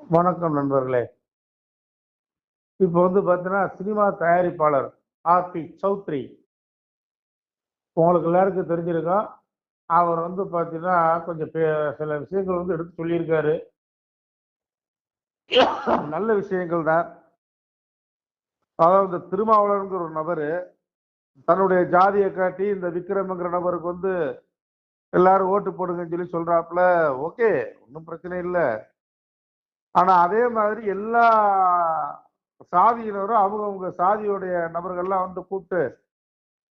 வணக்கம் நண்பர்களே. இப்போ வந்து பார்த்தீங்கன்னா, சினிமா தயாரிப்பாளர் ஆர்.பி. சௌத்ரி. உங்களுக்கு எல்லாருக்கும் தெரிஞ்சிருக்கும். அவர் வந்து பார்த்தீங்கன்னா, கொஞ்சம் சில விஷயங்கள் வந்து எடுத்து சொல்லியிருக்காரு. நல்ல விஷயங்கள் தான். அதாவது இந்த திருமாவளவன்ங்கிற ஒரு நபரு, தன்னுடைய ஜாதிய காட்டி இந்த விக்ரம்ங்கிற நபருக்கு வந்து எல்லாரும் ஓட்டு போடுங்கன்னு சொல்லி சொல்றாப்புல. ஓகே. ஒண்ணும் பிரச்சனை இல்ல. ஆனா அதே மாதிரி எல்லா சாதியினரும் அவங்கவங்க சாதியுடைய நபர்கள்லாம் வந்து கூப்பிட்டு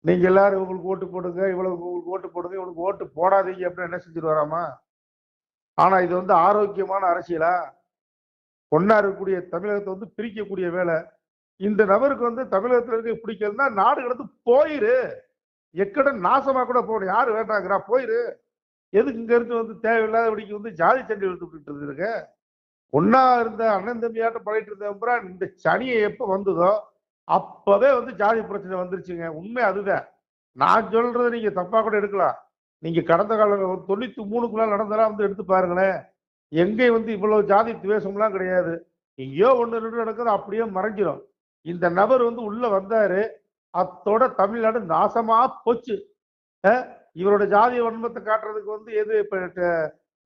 நீங்க எல்லாரும் இவங்களுக்கு ஓட்டு போடுங்க, இவ்வளவுக்கு உங்களுக்கு ஓட்டு போடுங்க, இவனுக்கு ஓட்டு போடாதீங்க அப்படின்னு என்ன செஞ்சிருவாராமா? ஆனா இது வந்து ஆரோக்கியமான அரசியலா? ஒண்ணா இருக்கக்கூடிய தமிழகத்தை வந்து பிரிக்கக்கூடிய வேலை. இந்த நபருக்கு வந்து தமிழகத்துல இருக்க பிடிக்கலன்னா நாடு கடந்து போயிரு. எக்கட நாசமா கூட போகணும். யாரு வேண்டாங்கிறா? போயிரு. எதுக்கு இங்க இருந்து வந்து தேவையில்லாதபடிக்கு வந்து ஜாதி சண்டை இழுத்துக்கிட்டு இருக்க? ஒண்ணா இருந்த அண்ணன் தம்பியாட்டம் பழகிட்டு இருந்தவங்க இந்த சனியை எப்ப வந்ததோ அப்பவே வந்து ஜாதி பிரச்சனை வந்துருச்சுங்க. உண்மை அதுதான். நான் சொல்றத நீங்க தப்பா கூட எடுக்கலாம். நீங்க கடந்த கால 93க்குள்ள நடந்ததெல்லாம் வந்து எடுத்து பாருங்களேன். எங்கேயும் வந்து இவ்வளவு ஜாதி துவேஷம்லாம் கிடையாது. எங்கேயோ ஒண்ணு ரெண்டு நடக்குது அப்படியே மறைஞ்சிரும். இந்த நபர் வந்து உள்ள வந்தாரு. அத்தோட தமிழ்நாடு நாசமா போச்சு. இவரோட ஜாதிய வன்மத்தை காட்டுறதுக்கு வந்து எது இப்ப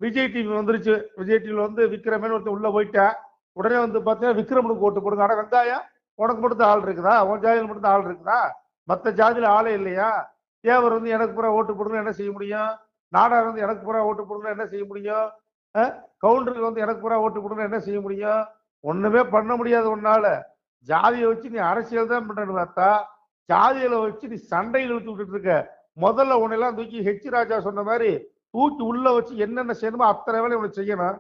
விஜய் டிவி வந்துருச்சு. விஜய் டிவில வந்து விக்ரமன் ஒருத்தன் உள்ள போயிட்டா. உடனே வந்து பார்த்தீங்கன்னா விக்ரமனுக்கு ஓட்டு போடுங்க. அட வெங்காயம் உனக்கு மட்டும் தான் ஆள் இருக்குதா? உன் ஜாதியில மட்டும் தான் ஆள் இருக்குதா? மத்த ஜாதியில ஆளே இல்லையா? தேவர் வந்து எனக்கு பூரா ஓட்டு போடுங்க என்ன செய்ய முடியும்? நாடார் வந்து எனக்கு பூரா ஓட்டு போடுங்க என்ன செய்ய முடியும்? கவுண்டருக்கு வந்து எனக்கு பூரா ஓட்டு போடுங்க என்ன செய்ய முடியும்? ஒண்ணுமே பண்ண முடியாது உன்னால. ஜாதியை வச்சு நீ அரசியல் தான் பண்றன்னு பார்த்தா ஜாதியில வச்சு நீ சண்டையில் இழுத்து விட்டுட்டு இருக்க. முதல்ல உன்னெல்லாம் தூக்கி ராஜா சொன்ன மாதிரி தூக்கி உள்ள வச்சு என்னென்ன செய்யணுமோ அத்தனை வேலை உனக்கு செய்யணும்.